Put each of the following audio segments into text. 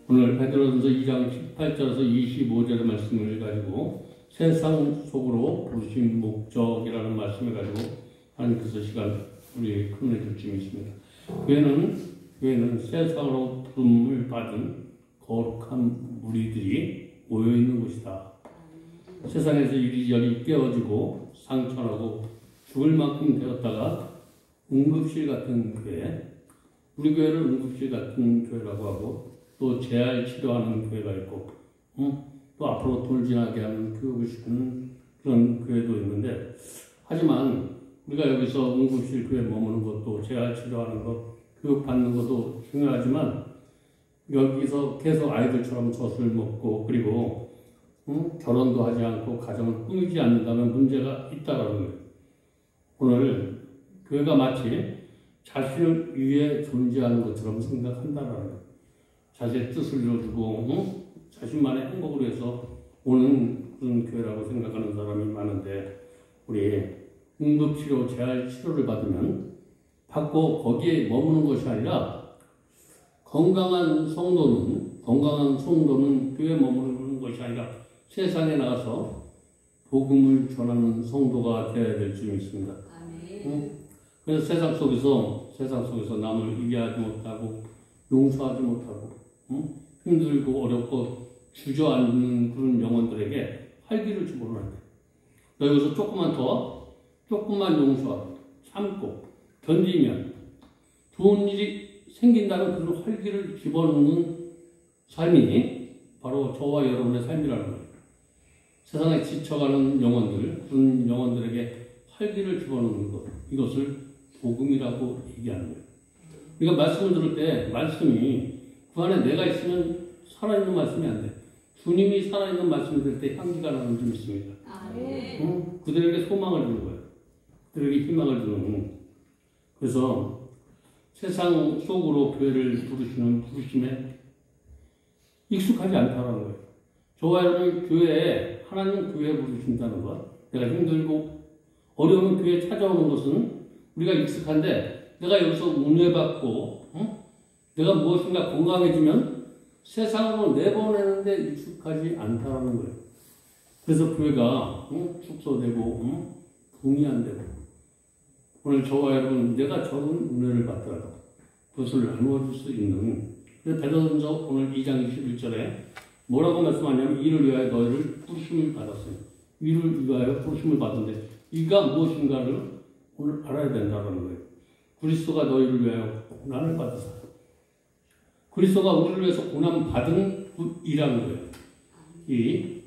오늘 베드로전서 2장 18절에서 25절의 말씀을 가지고 세상 속으로 부르신 목적이라는 말씀을 가지고 하나님께서 시간 우리 큰은혜 주심이 있습니다. 교회는 세상으로 부름을 받은 거룩한 무리들이 모여있는 곳이다. 세상에서 이리저리 깨어지고 상처나고 죽을 만큼 되었다가 응급실 같은 교회, 우리 교회를 응급실 같은 교회라고 하고 또 재활 치료하는 교회가 있고 또 앞으로 돌진하게 하는 교육을 시키는 그런 교회도 있는데, 하지만 우리가 여기서 응급실 교회에 머무는 것도 재활 치료하는 것, 교육받는 것도 중요하지만 여기서 계속 아이들처럼 젖을 먹고 그리고 결혼도 하지 않고 가정을 꾸미지 않는다면 문제가 있다라는 거예요. 오늘 교회가 마치 자신을 위해 존재하는 것처럼 생각한다라는 거예요. 자신의 뜻을 이루어주고 자신만의 행복을 위해서 오는 그런 교회라고 생각하는 사람이 많은데, 우리 응급치료, 재활치료를 받고 거기에 머무는 것이 아니라 건강한 성도는 교회에 머무는 것이 아니라 세상에 나가서 복음을 전하는 성도가 되어야 될 줄 믿습니다. 그래서 세상 속에서 남을 이해하지 못하고 용서하지 못하고 힘들고 어렵고 주저앉는 그런 영혼들에게 활기를 주고는 안 돼. 여기서 조금만 용서하고 참고 견디면 좋은 일이 생긴다는 그런 활기를 집어넣는 삶이 바로 저와 여러분의 삶이라는 거예요. 세상에 지쳐가는 영혼들, 그런 영혼들에게 활기를 집어넣는 것, 이것을 복음이라고 얘기하는 거예요. 그러니까 말씀을 들을 때 말씀이 그 안에 내가 있으면 살아있는 말씀이 안 돼. 주님이 살아있는 말씀을 들을 때 향기가 나는 줄 믿습니다. 그들에게 소망을 주는 거예요. 그들에게 희망을 주는. 그래서 세상 속으로 교회를 부르시는 부르심에 익숙하지 않다는 거예요. 저와 여러분을 하나님 교회에 부르신다는 것, 내가 힘들고 어려운 교회에 찾아오는 것은 우리가 익숙한데, 내가 여기서 은혜 받고 내가 무엇인가 건강해지면 세상으로 내보내는데 익숙하지 않다는 거예요. 그래서 교회가 축소되고 붕이 안 되고 오늘 저와 여러분 내가 적은 은혜를 받더라도 그것을 나누어 줄 수 있는 베드로전서 오늘 2장 21절에 뭐라고 말씀하냐면 이를 위하여 너희를 부르심을 받았어요. 이를 위하여 부르심을 받은데 이가 무엇인가를 오늘 알아야 된다는 거예요. 그리스도가 너희를 위하여 고난을 받으사 그리스도가 우리를 위해서 고난 받은 일이라는 거예요. 이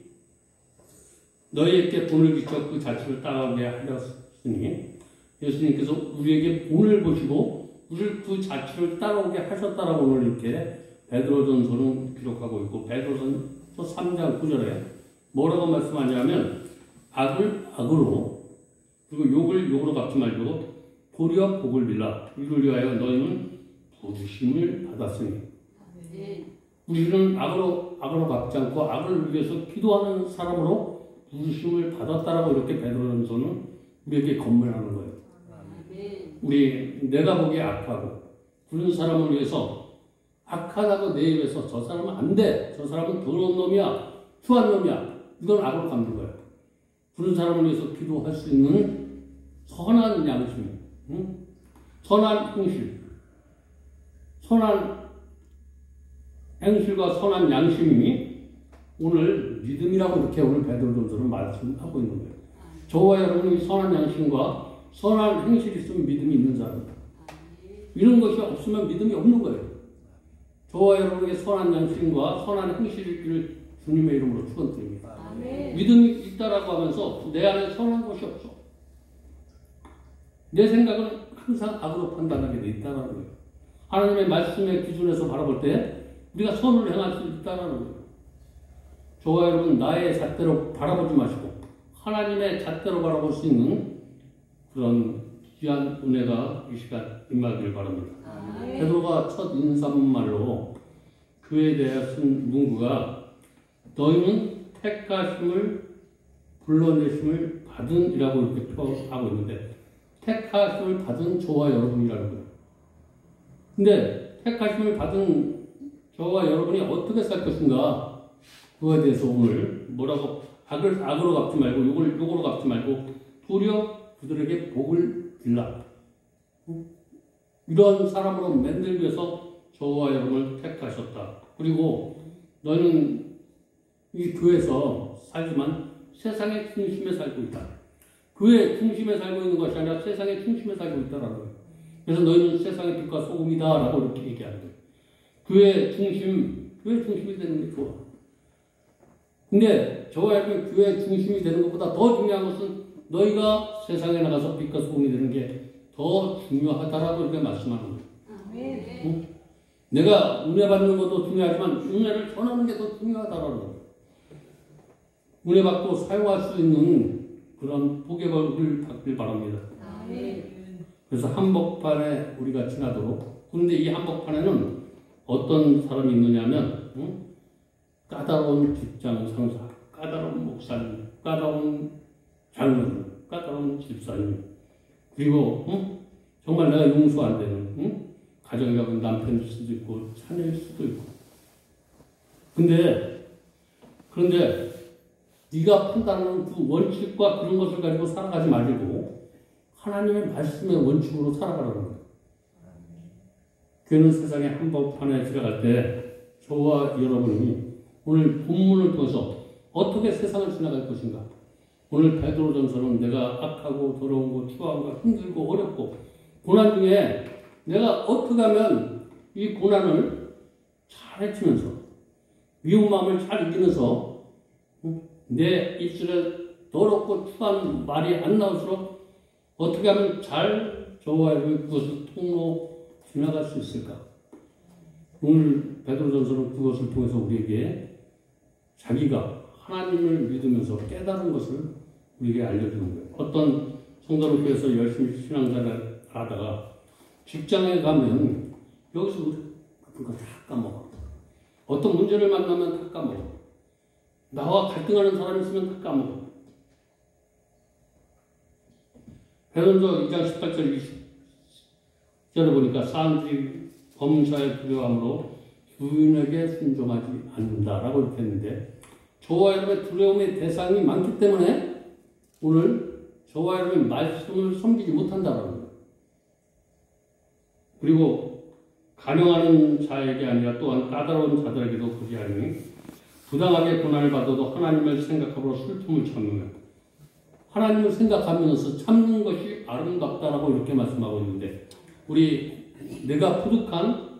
너희에게 본을 비춰 그 자체를 따라오게 하셨으니 예수님께서 우리에게 본을 보시고 우리를 그 자체를 따라오게 하셨다라고 오늘 이렇게 베드로전서는 기록하고 있고 베드로전서 3장 9절에 뭐라고 말씀하냐면 악을 악으로 그리고 욕을 욕으로 갚지 말고 도리어 복을 빌라 이를 위하여 너희는 부르심을 받았으니 우리는 악으로 갚지 않고 악을 위해서 기도하는 사람으로 부르심을 받았다라고 이렇게 베드로전서는 우리에게 건면하는 거예요. 내가 보기에 악하고 그런 사람을 위해서 악하다고 내 입에서 저 사람은 안 돼. 저 사람은 더러운 놈이야. 추한 놈이야. 이건 악으로 갚는 거예요. 그런 사람을 위해서 기도할 수 있는 선한 양심, 선한 행실과 선한 양심이 오늘 믿음이라고 이렇게 오늘 베드로전서는 말씀하고 있는 거예요. 저와 여러분이 선한 양심과 선한 행실이 있으면 믿음이 있는 사람입니다. 이런 것이 없으면 믿음이 없는 거예요. 저와 여러분에게 선한 양심과 선한 행실이 있기를 주님의 이름으로 축원드립니다. 믿음이 있다라고 하면서 내 안에 선한 것이 없어. 내 생각은 항상 악으로 판단하게 돼 있다는 거예요. 하나님의 말씀의 기준에서 바라볼 때 우리가 선을 행할 수 있다는 거예요. 저와 여러분 나의 잣대로 바라보지 마시고 하나님의 잣대로 바라볼 수 있는 그런 귀한 은혜가 이 시간 임하길 바랍니다. 베드로가 첫 인사말로 그에 대한 문구가 너희는 택하심을 불러내심을 받은 이라고 이렇게 표현하고 있는데 택하심을 받은 저와 여러분이라는 거예요. 근데 택하심을 받은 저와 여러분이 어떻게 살 것인가 그거에 대해서 오늘 뭐라고 악으로 갚지 말고 욕으로 갚지 말고 도리어 그들에게 복을 빌라. 이런 사람으로 만들기 위해서 저와 여러분을 택하셨다. 그리고 너희는 이 교회에서 살지만 세상의 중심에 살고 있다. 교회 중심에 살고 있는 것이 아니라 세상의 중심에 살고 있다라는 거예요. 그래서 너희는 세상의 빛과 소금이다라고 이렇게 얘기하는 거예요. 교회 중심이 되는 게 좋아. 근데 저와 여러분 교회 중심이 되는 것보다 더 중요한 것은 너희가 세상에 나가서 빛과 소금이 되는 게 더 중요하다라고 이렇게 말씀하는 거예요. 응? 내가 은혜 받는 것도 중요하지만 은혜를 전하는 게 더 중요하다라는 거예요. 은혜 받고 사용할 수 있는 그런 복의 벌을 받길 바랍니다. 그래서 한복판에 우리가 지나도록 그런데 이 한복판에는 어떤 사람이 있느냐면 까다로운 직장 상사, 까다로운 목사님, 까다로운 장로님, 까다로운 집사님 그리고 정말 내가 용서 안 되는 가정에 가면 남편일 수도 있고 자녀일 수도 있고 그런데 네가 판단하는 그 원칙과 그런 것을 가지고 살아가지 말고 하나님의 말씀의 원칙으로 살아가라는 거예요. 교회는 세상의 한복판에 들어갈 때 저와 여러분이 오늘 본문을 통해서 어떻게 세상을 지나갈 것인가. 오늘 베드로전서는 내가 악하고 더러운 거, 추한 거, 힘들고 어렵고 고난 중에 내가 어떻게 하면 이 고난을 잘 헤치면서 미운 마음을 잘 이기면서 내 입술에 더럽고 추한 말이 안 나올수록 어떻게 하면 잘 저와 그것을 통로 지나갈 수 있을까? 오늘 베드로전서는 그것을 통해서 우리에게 자기가 하나님을 믿으면서 깨달은 것을 우리에게 알려주는 거예요. 어떤 성도를 위해서 열심히 신앙생활을 하다가 직장에 가면 여기서 같은 거 다 까먹어. 어떤 문제를 만나면 다 까먹어. 나와 갈등하는 사람이 있으면 다 까먹어. 베드로전서 2장 18절 20절을 보니까 사람들이 범사에 두려움으로 부인에게 순종하지 않는다라고 이렇게 했는데 저와 여러분의 두려움의 대상이 많기 때문에 오늘 저와 여러분의 말씀을 섬기지 못한다라는 거예요. 그리고 간용하는 자에게 아니라 또한 까다로운 자들에게도 그리하니 부당하게 고난을 받아도 하나님을 생각하고 슬픔을 참으며 하나님을 생각하면서 참는 것이 아름답다라고 이렇게 말씀하고 있는데 내가 부득한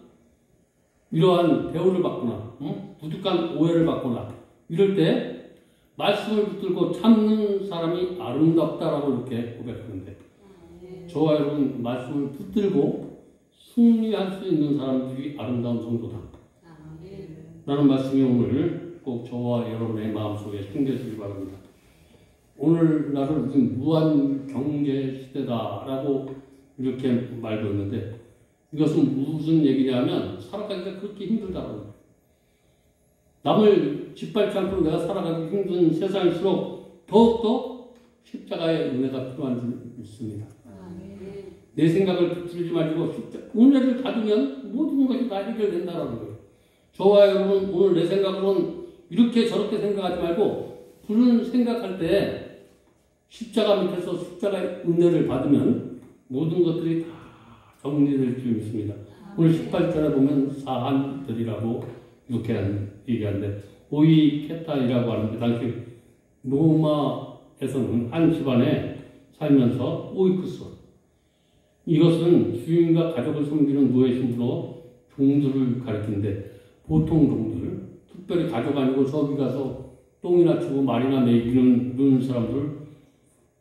이러한 대우를 받거나 부득한 오해를 받거나 이럴 때 말씀을 붙들고 참는 사람이 아름답다라고 이렇게 고백하는데 저와 여러분 말씀을 붙들고 승리할 수 있는 사람들이 아름다운 성도다 라는 말씀이 오늘 꼭 저와 여러분의 마음속에 생겨지기 바랍니다. 오늘날은 무슨 무한 경제 시대다라고 이렇게 말도 했는데 이것은 무슨 얘기냐면 살아가기가 그렇게 힘들다라는 거예요. 남을 짓밟지 않고 내가 살아가기 힘든 세상일수록 더욱더 십자가의 은혜가 필요한 줄 믿습니다. 내 생각을 붙들지 말고 은혜를 받으면 모든 것이 다 해결된다라는 거예요. 저와 여러분 오늘 내 생각으로는 이렇게 저렇게 생각하지 말고 그런 생각할 때 십자가 밑에서 십자가의 은혜를 받으면 모든 것들이 다 정리될 줄 믿습니다. 오늘 18절에 보면 사한들이라고 이렇게 얘기하는데 오이케타이라고 하는데 당시 로마에서는 한 집안에 살면서 오이쿠스 이것은 주인과 가족을 섬기는 노예 신부로 종들을 가리키는데 보통 종들 특별히 가족 아니고 저기 가서 똥이나 치고 말이나 먹이는 이런 사람들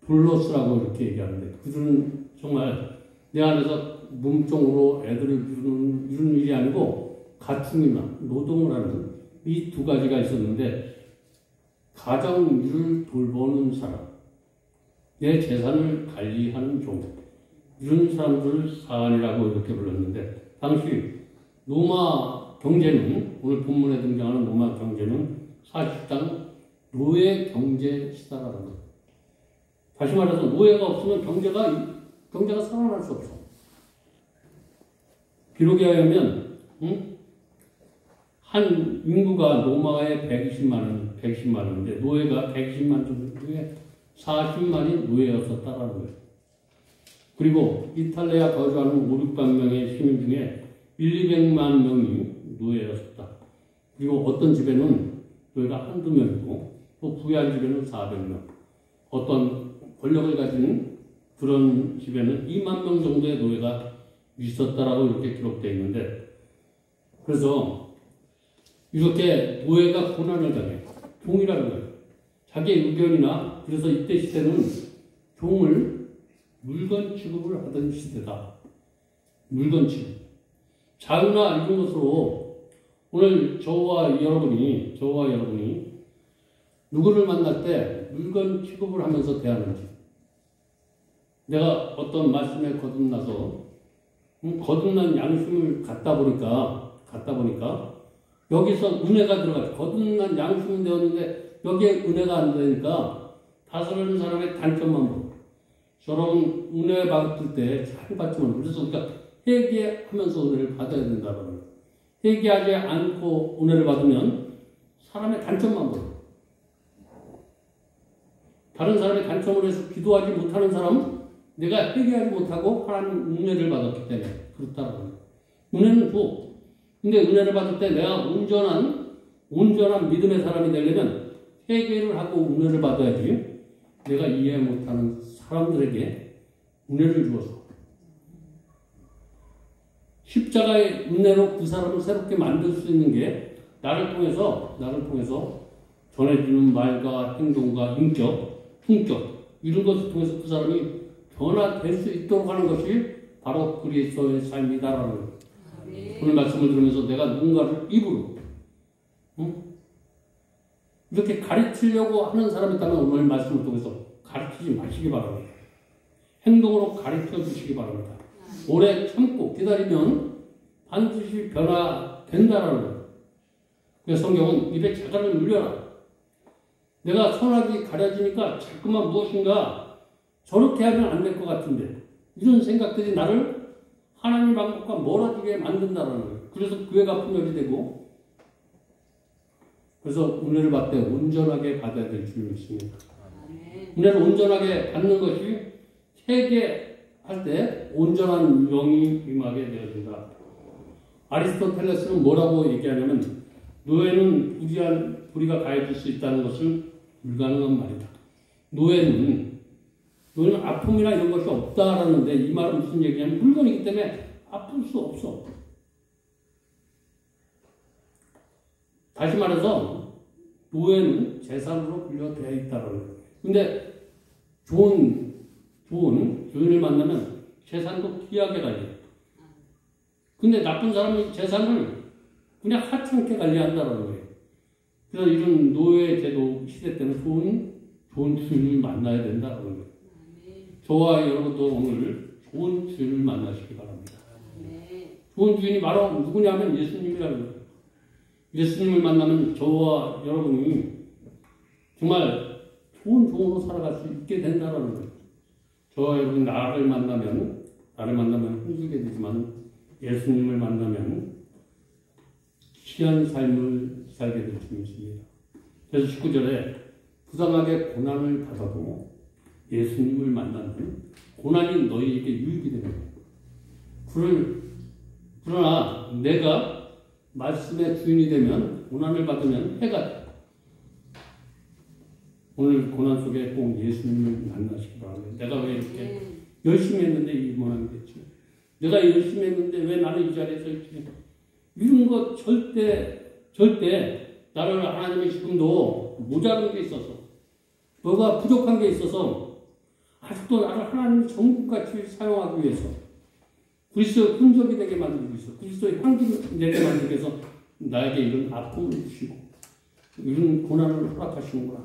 블러스라고 이렇게 얘기하는데 그들은 정말 내 안에서 몸종으로 애들을 기르는 이런 일이 아니고 가축이나 노동을 하는 이 두 가지가 있었는데 가정 일을 돌보는 사람, 내 재산을 관리하는 종 이런 사람들을 사안이라고 이렇게 불렀는데 당시 로마 경제는 오늘 본문에 등장하는 로마 경제는 사실상 노예 경제 시대라는 거예요. 다시 말해서 노예가 없으면 경제가 살아날 수 없어. 기록에 의하면 한 인구가 로마에 120만인데 노예가 120만 중에 40만이 노예였었다라는 거예요. 그리고 이탈리아 거주하는 5, 600명의 시민 중에 200만 명이 노예였었다. 그리고 어떤 집에는 노예가 한두 명이고 또 부유한 집에는 400명. 어떤 권력을 가진 그런 집에는 2만 명 정도의 노예가 있었다라고 이렇게 기록되어 있는데 그래서 이렇게 노예가 고난을 당해 종이라는 거예요. 자기 의견이나 그래서 이때 시대는 종을 물건 취급을 하던 시대다. 물건 취급. 자유나 이런 것으로 오늘 저와 여러분이 누구를 만날 때 물건 취급을 하면서 대하는지 내가 어떤 말씀에 거듭나서 거듭난 양심을 갖다 보니까 여기서 은혜가 들어가죠. 거듭난 양심은 되었는데 여기에 은혜가 안 되니까 다스리는 사람의 단점만 보고 저런 은혜 받을 때 잘 받지만 그래서 우리가 회개하면서 은혜를 받아야 된다는 거예요. 회개하지 않고 은혜를 받으면 사람의 단점만 보고 다른 사람의 단점을 해서 기도하지 못하는 사람은 내가 회개하지 못하고 하나님 은혜를 받았기 때문에 그렇다는 거예요. 은혜는 줘. 근데 은혜를 받을 때 내가 온전한 믿음의 사람이 되려면 회개를 하고 은혜를 받아야지 내가 이해 못하는 사람들에게 은혜를 주어서 십자가의 은혜로 그 사람을 새롭게 만들 수 있는 게 나를 통해서 전해주는 말과 행동과 인격, 품격 이런 것을 통해서 그 사람이 변화될 수 있도록 하는 것이 바로 그리스도의 삶이다라는 거예요. 오늘 말씀을 들으면서 내가 누군가를 입으로 이렇게 가르치려고 하는 사람이 있다면 오늘 말씀을 통해서 가르치지 마시기 바랍니다. 행동으로 가르쳐 주시기 바랍니다. 오래 참고 기다리면 반드시 변화된다라는 거예요. 그래서 성경은 입에 자갈을 물려라. 내가 선악이 가려지니까 자꾸만 무엇인가 저렇게 하면 안 될 것 같은데 이런 생각들이 나를 하나님 방법과 멀어지게 만든다라는 거예요. 그래서 교회가 분열이 되고, 그래서 은혜를 받되 온전하게 받아야 될 줄 믿습니다. 은혜를 온전하게 받는 것이 회개할 때 온전한 영이 임하게 되어진다. 아리스토텔레스는 뭐라고 얘기하냐면 노예는 불의가 가해질 수 있다는 것은 불가능한 말이다. 노예는 아픔이나 이런 것이 없다라는데 이 말은 무슨 얘기냐면 물건이기 때문에 아플 수 없어. 다시 말해서 노예는 재산으로 분류되어 있다는 거예요. 근데 좋은 교인을 만나면 재산도 귀하게 관리해요. 근데 나쁜 사람은 재산을 그냥 하찮게 관리한다는 거예요. 그래서 이런 노예 제도 시대 때는 좋은 주인을 만나야 된다는 거예요. 저와 여러분도 오늘 좋은 주인을 만나시기 바랍니다. 좋은 주인이 바로 누구냐면 예수님이라는 거예요. 예수님을 만나면 저와 여러분이 정말 좋은 종으로 살아갈 수 있게 된다는 거예요. 저와 여러분이 나를 만나면 흔들게 되지만 예수님을 만나면 귀한 삶을 살게 될 수 있습니다. 그래서 19절에 부당하게 고난을 받아도 예수님을 만나면 고난이 너희에게 유익이 되는 거예요. 그러나 내가 말씀의 주인이 되면 고난을 받으면 해가 돼. 오늘 고난 속에 꼭 예수님을 만나시기 바랍니다. 내가 왜 이렇게 열심히 했는데 이 모양이 됐지? 내가 열심히 했는데 왜 나는 이 자리에 서 있지? 이런 거 절대 나를 하나님의 지금도 모자란 게 있어서 너가 부족한 게 있어서 아직도 나를 하나님의 정국같이 사용하기 위해서 그리스도의 흔적이 되게 만들고 있어. 그리스도의 향기를 내게 만들기 위해서 나에게 이런 아픔을 주시고 이런 고난을 허락하시는구나.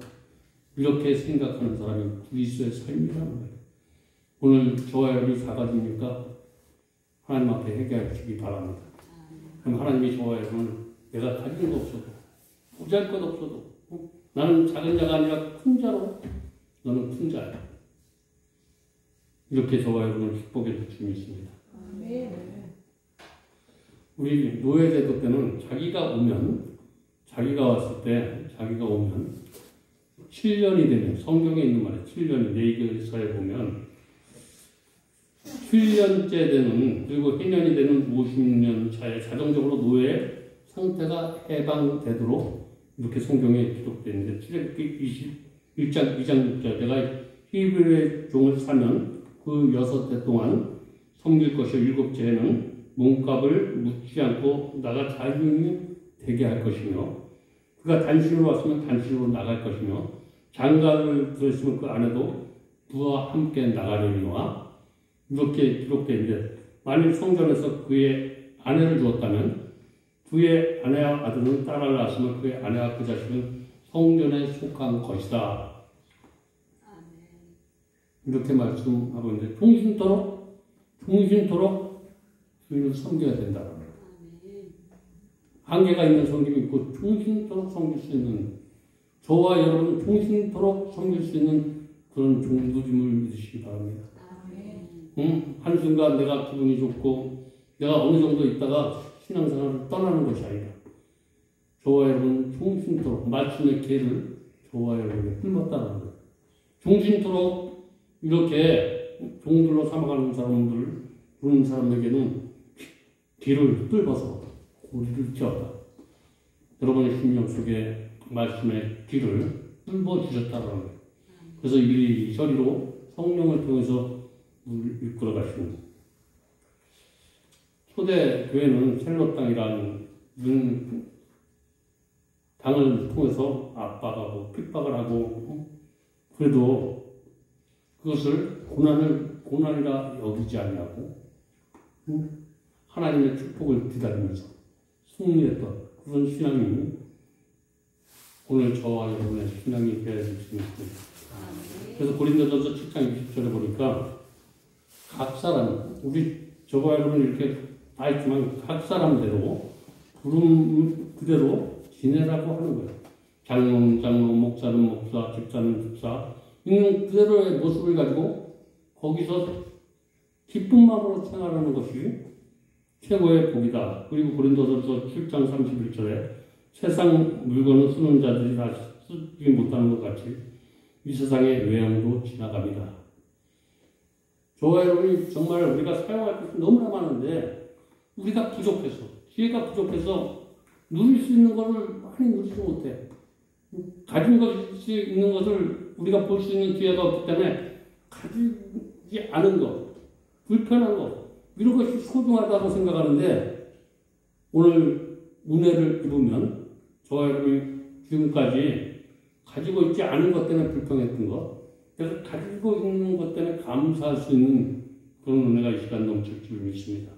이렇게 생각하는 사람이 그리스도의 삶이라는 거예요. 오늘 저와 여러분이 작아지니까 하나님 앞에 회개하시기 바랍니다. 그럼 하나님이 저와 여러분을 내가 가진 거 없어도 보잘 것 없어도 나는 작은 자가 아니라 큰 자로 너는 큰 자야. 이렇게 저와 여러분을 축복해 줄 수 있습니다. 우리 노예제도 때는 자기가 왔을 때 7년이 되면 성경에 있는 말이에요. 7년이 레위기서에 보면 7년째 되는 그리고 해년이 되는 50년 차에 자동적으로 노예 상태가 해방되도록 이렇게 성경에 기록되어 있는데 출애굽기 21장 2장 6절 내가 히브리의 종을 사면 그 6해 동안 섬길 것이요 7째 해는 몸값을 묻지 않고 나가 자유인이 되게 할 것이며 그가 단신으로 왔으면 단신으로 나갈 것이며 장가를 들었으면 그 아내도 그와 함께 나가려니와 이렇게 기록되어 있는데 만일 성전에서 그의 아내를 주었다면 그의 아내와 아들은 딸을 낳았으면 그의 아내와 그 자식은 성전에 속한 것이다. 이렇게 말씀하고 있는데 종신토록 주인을 섬겨야 된다는 거예요. 한계가 있는 성김이 있고 종신토록 섬길 수 있는 저와 여러분 종신토록 섬길 수 있는 그런 종부짐을 믿으시기 바랍니다. 한순간 내가 기분이 좋고 내가 어느 정도 있다가 신앙생활을 떠나는 것이 아니라 저와 여러분 종신토록 말씀의 길을 저와 여러분에게 뿜었다는 거예요. 종신토록 이렇게 종들로 삼아가는 사람들 그런 사람에게는 길을 뚫어서 고리를 쥐었다. 여러분의 심령 속에 말씀의 길을 뚫어 주셨다는 거예요. 그래서 이리저리로 성령을 통해서 우리를 이끌어 가시는 거예요. 초대 교회는 셀로 땅이라는 당을 통해서 압박하고 핍박을 하고 그래도 그것을 고난이라 여기지 않냐고 하나님의 축복을 기다리면서 승리했던 그런 신앙이 오늘 저와 여러분의 신앙이 되어야 될 수 있습니다. 그래서 고린도전서 7장 20절에 보니까 각 사람 우리 저와 여러분 이렇게 다 있지만 각 사람대로 부름 그대로 지내라고 하는 거예요. 장로는 장로, 목사는 목사, 집사는 집사 있는 그대로의 모습을 가지고 거기서 기쁜 마음으로 생활하는 것이 최고의 복이다. 그리고 고린도전서 7장 31절에 세상 물건을 쓰는 자들이 다 쓰지 못하는 것 같이 이 세상의 외양도 지나갑니다. 저와 여러분이 정말 우리가 사용할 것이 너무나 많은데 우리가 부족해서, 지혜가 부족해서 누릴 수 있는 것을 많이 누리지 못해. 가진 것이 있는 것을 우리가 볼 수 있는 기회가 없기 때문에 가지지 않은 것, 불편한 것, 이런 것이 소중하다고 생각하는데 오늘 은혜를 입으면 저와 여러분이 지금까지 가지고 있지 않은 것 때문에 불평했던 것, 그래서 가지고 있는 것 때문에 감사할 수 있는 그런 은혜가 이 시간 넘칠 줄 믿습니다.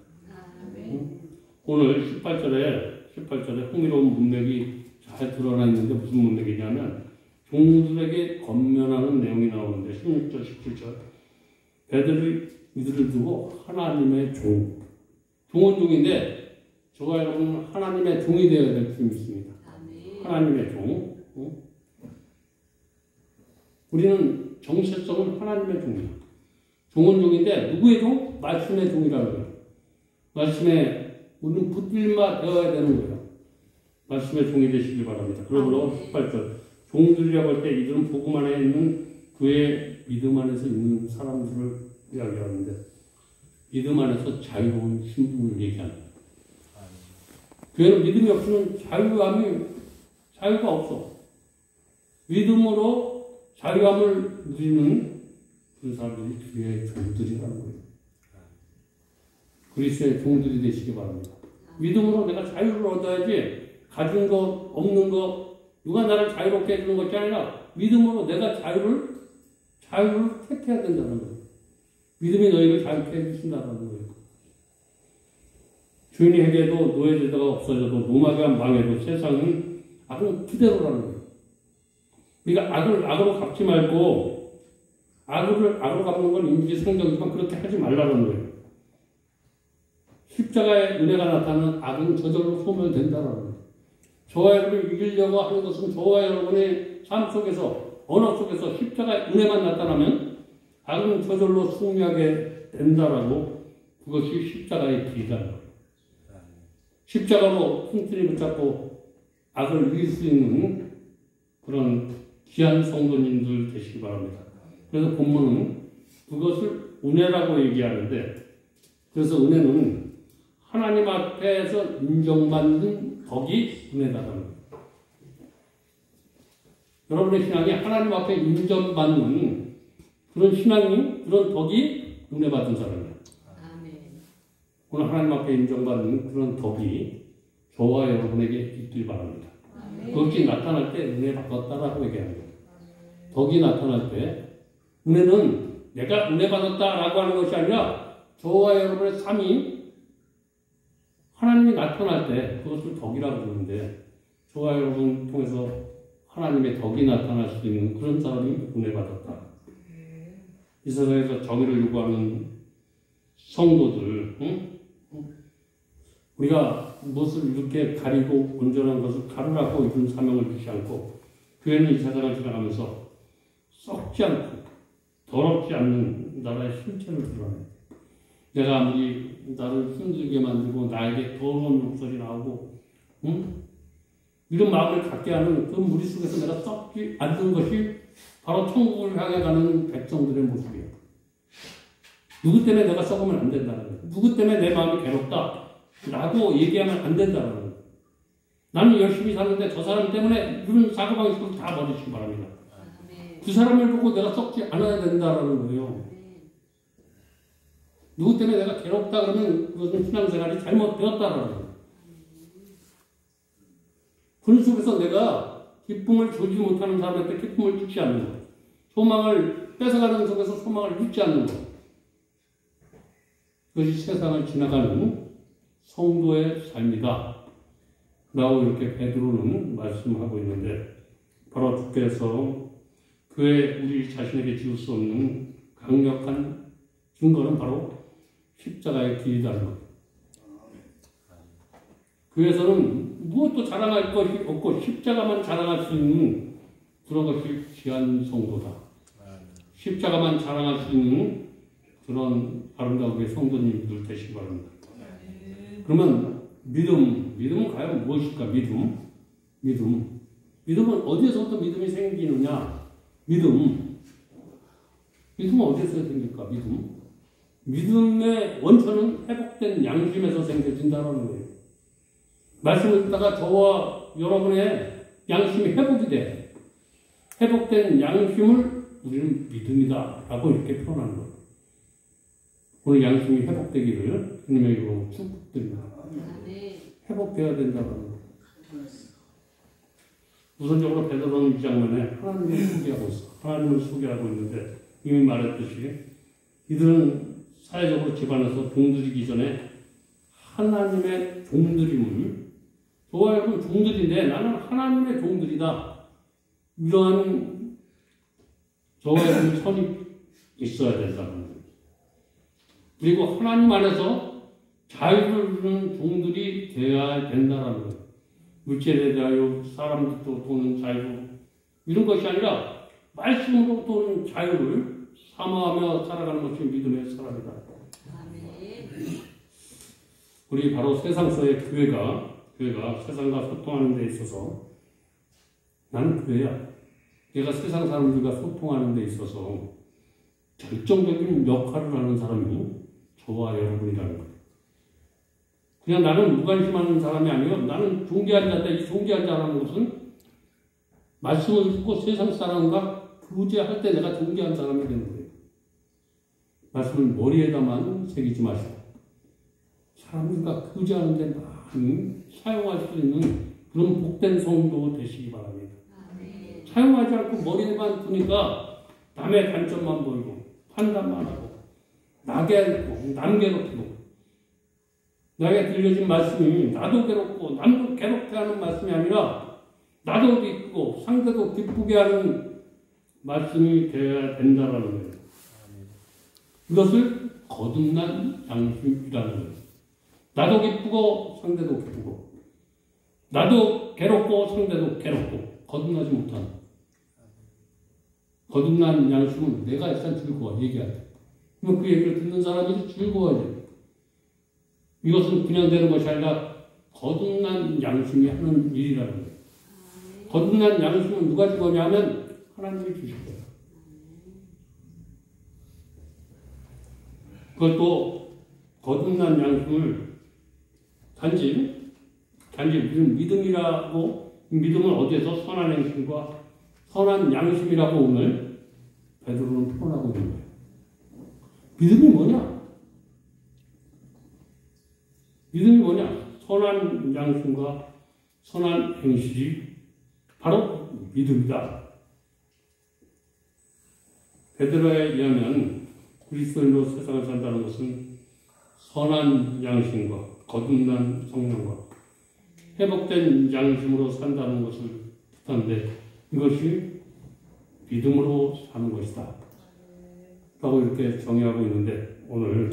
오늘 18절에 흥미로운 문맥이 잘 드러나 있는데 무슨 문맥이냐면 종들에게 권면하는 내용이 나오는데 16절, 17절 베드로이 이들을 두고 하나님의 종은 종인데 저와 여러분은 하나님의 종이 되어야 될 줄 믿습니다. 하나님의 종. 우리는 정체성은 하나님의 종이야. 종은 종인데 누구의 종? 말씀의 종이라고 해요. 말씀에 우리는 붙들마 되어야 되는 거예요. 말씀의 종이 되시길 바랍니다. 그러므로 18절 종들이라고 할 때 이들은 복음 안에 있는 그의 믿음 안에서 있는 사람들을 이야기하는데 믿음 안에서 자유로운 신분을 얘기합니다. 교회는 믿음이 없으면 자유가 없어. 믿음으로 자유함을 누리는 그런 사람들이 교회의 종들이라는 거예요. 그리스도의 종들이 되시기 바랍니다. 믿음으로 내가 자유를 얻어야지 가진 것, 없는 것, 누가 나를 자유롭게 해주는 것이 아니라 믿음으로 내가 자유를 택해야 된다는 거예요. 믿음이 너희를 자유케 해주신다는 거예요. 주인이 해계도 노예제도가 없어져도 노마가 망해도 세상은 악은 그대로라는 거예요. 우리가 악으로 갚지 말고 악으로 갚는 건 인지상정이지만 그렇게 하지 말라는 거예요. 십자가의 은혜가 나타나는 악은 저절로 소멸된다는 거예요. 저와 여러분을 이기려고 하는 것은 저와 여러분의 삶 속에서 언어 속에서 십자가의 은혜만 나타나면 악은 저절로 승리하게 된다라고 그것이 십자가의 길이라는 거예요. 십자가로 튼튼히 붙잡고 악을 이길 수 있는 그런 귀한 성도님들 되시기 바랍니다. 그래서 본문은 그것을 은혜라고 얘기하는데 그래서 은혜는 하나님 앞에서 인정받는 덕이 은혜다라는 거예요. 여러분의 신앙이 하나님 앞에 인정받는 그런 신앙이 그런 덕이 은혜 받은 사람이에요. 오늘 하나님 앞에 인정받는 그런 덕이 저와 여러분에게 있길 바랍니다. 그것이 나타날 때 은혜 받았다라고 얘기하는 거예요. 덕이 나타날 때 은혜는 내가 은혜 받았다라고 하는 것이 아니라 저와 여러분의 삶이 하나님이 나타날 때 그것을 덕이라고 부르는데 저와 여러분 통해서 하나님의 덕이 나타날 수 있는 그런 사람이 은혜 받았다. 이 세상에서 정의를 요구하는 성도들, 우리가 무엇을 이렇게 가리고 온전한 것을 가르라고 이런 사명을 주지 않고 교회는 이 세상을 지나가면서 썩지 않고 더럽지 않는 나라의 실체를 드러내요. 내가 아무리 나를 힘들게 만들고 나에게 더러운 목소리 나오고 이런 마음을 갖게 하는 그 무리 속에서 내가 썩지 않는 것이 바로 천국을 향해 가는 백성들의 모습이에요. 누구 때문에 내가 썩으면 안 된다는 거예요. 누구 때문에 내 마음이 괴롭다 라고 얘기하면 안 된다는 거예요. 나는 열심히 사는데 저 사람 때문에 이런 사고방식을 다 버리시기 바랍니다. 그 사람을 보고 내가 썩지 않아야 된다는 거예요. 누구 때문에 내가 괴롭다 그러면 그것은 신앙생활이 잘못되었다라는 거예요. 그 속에서 내가 기쁨을 주지 못하는 사람한테 기쁨을 주지 않는 것, 소망을 뺏어가는 속에서 소망을 잊지 않는 것, 그것이 세상을 지나가는 성도의 삶이다 라고 이렇게 베드로는 말씀하고 있는데 바로 주께서 그의 우리 자신에게 지울 수 없는 강력한 증거는 바로 십자가의 길이라는 것. 교회에서는 무엇도 자랑할 것이 없고 십자가만 자랑할 수 있는 그런 것이 귀한 성도다. 십자가만 자랑할 수 있는 그런 아름다운 성도님들 되시기 바랍니다. 그러면 믿음은 과연 무엇일까? 믿음은 어디에서부터 믿음이 생기느냐? 믿음은 어디에서 생길까? 믿음의 원천은 회복된 양심에서 생겨진다는 거예요. 말씀을 듣다가 저와 여러분의 양심이 회복이 돼. 회복된 양심을 우리는 믿음이다 라고 이렇게 표현하는 거예요. 오늘 양심이 회복되기를 주님의 이름으로 축복드립니다. 회복되어야 된다는 거예요. 우선적으로 베드로는 이 장면에 하나님을 소개하고 있어. 하나님을 소개하고 있는데 이미 말했듯이 이들은 사회적으로 집안에서 종들이기 전에 하나님의 종들임을 저와 여러분 종들인데 나는 하나님의 종들이다. 이러한 저와 여러분 선이 있어야 된다는 거예요. 그리고 하나님 안에서 자유를 누리는 종들이 되어야 된다는 거예요. 물질에 자유, 사람들로 도는 자유 이런 것이 아니라 말씀으로 도는 자유를 사모하며 살아가는 것이 믿음의 사람이다. 우리 바로 세상서의 교회가 세상과 소통하는 데 있어서 나는 교회야. 내가 세상 사람들과 소통하는 데 있어서 결정적인 역할을 하는 사람이 저와 여러분이라는 거예요. 그냥 나는 무관심하는 사람이 아니고 나는 존귀한 자다. 이 존귀한 자라는 것은 말씀을 듣고 세상 사람과 교제할 때 내가 존귀한 사람이 되는 거예요. 말씀을 머리에다만 새기지 마시고 사람들과 교제하는 데 많이 사용할 수 있는 그런 복된 성도 되시기 바랍니다. 사용하지 않고 머리에만 두니까 남의 단점만 보이고 판단만 하고 남 괴롭히고 나에게 들려진 말씀이 나도 괴롭고 남도 괴롭게 하는 말씀이 아니라 나도 기쁘고 상대도 기쁘게 하는 말씀이 되어야 된다는 거예요. 이것을 거듭난 양심이라는 거예요. 나도 기쁘고 상대도 기쁘고 나도 괴롭고 상대도 괴롭고 거듭나지 못한 거듭난 양심은 내가 일단 즐거워 얘기할 때 그러면 그 얘기를 듣는 사람이 즐거워야 돼요. 이것은 그냥 되는 것이 아니라 거듭난 양심이 하는 일이라는 거예요. 거듭난 양심은 누가 주거냐 하면 하나님이 주실 거예요. 그것도 거듭난 양심을 단지 믿음이라고 믿음은 어디에서 선한 행실과 선한 양심이라고 오늘 베드로는 표현하고 있는 거예요. 믿음이 뭐냐? 선한 양심과 선한 행실이 바로 믿음이다. 베드로에 의하면 그리스도인으로 세상을 산다는 것은 선한 양심과 거듭난 성령과 회복된 양심으로 산다는 것을 뜻하는데 이것이 믿음으로 사는 것이다. 라고 이렇게 정의하고 있는데 오늘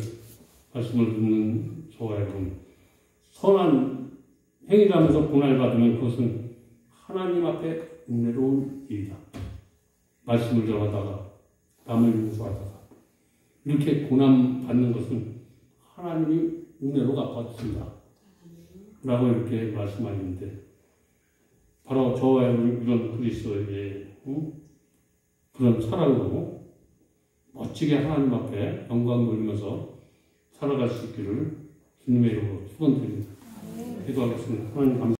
말씀을 듣는 저와 여러분 선한 행위라면서 고난받으면 그것은 하나님 앞에 은혜로운 일이다. 말씀을 전하다가 남을 용서하다가 이렇게 고난받는 것은 하나님이 은혜로 갚아주신다. 라고 이렇게 말씀하시는데 바로 저와 여러분 이런 그리스도의 그런 사랑으로 멋지게 하나님 앞에 영광 돌리면서 살아갈 수 있기를 주님의 이름으로 축원드립니다. 기도하겠습니다. 하나님 감사합니다.